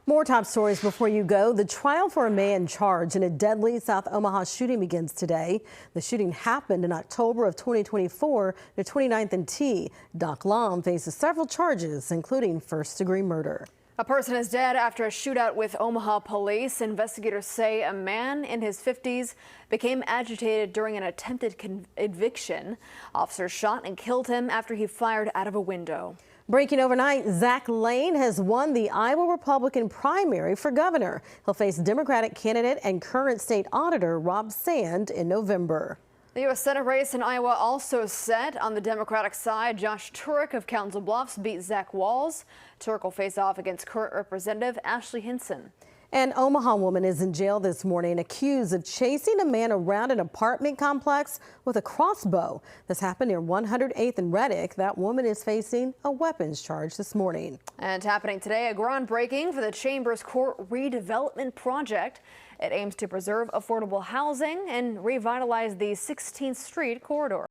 More top stories before you go. The trial for a man charged in a deadly South Omaha shooting begins today. The shooting happened in October of 2024 near 29th and T. Doc Lom faces several charges, including first-degree murder. A person is dead after a shootout with Omaha police. Investigators say a man in his 50s became agitated during an attempted eviction. Officers shot and killed him after he fired out of a window. Breaking overnight, Zach Lane has won the Iowa Republican primary for governor. He'll face Democratic candidate and current state auditor Rob Sand in November. The U.S. Senate race in Iowa also set. On the Democratic side, Josh Turek of Council Bluffs beat Zach Walz. Turek will face off against current Representative Ashley Hinson. An Omaha woman is in jail this morning accused of chasing a man around an apartment complex with a crossbow. This happened near 108th and Reddick. That woman is facing a weapons charge this morning. And happening today, a groundbreaking for the Chambers Court redevelopment project. It aims to preserve affordable housing and revitalize the 16th Street corridor.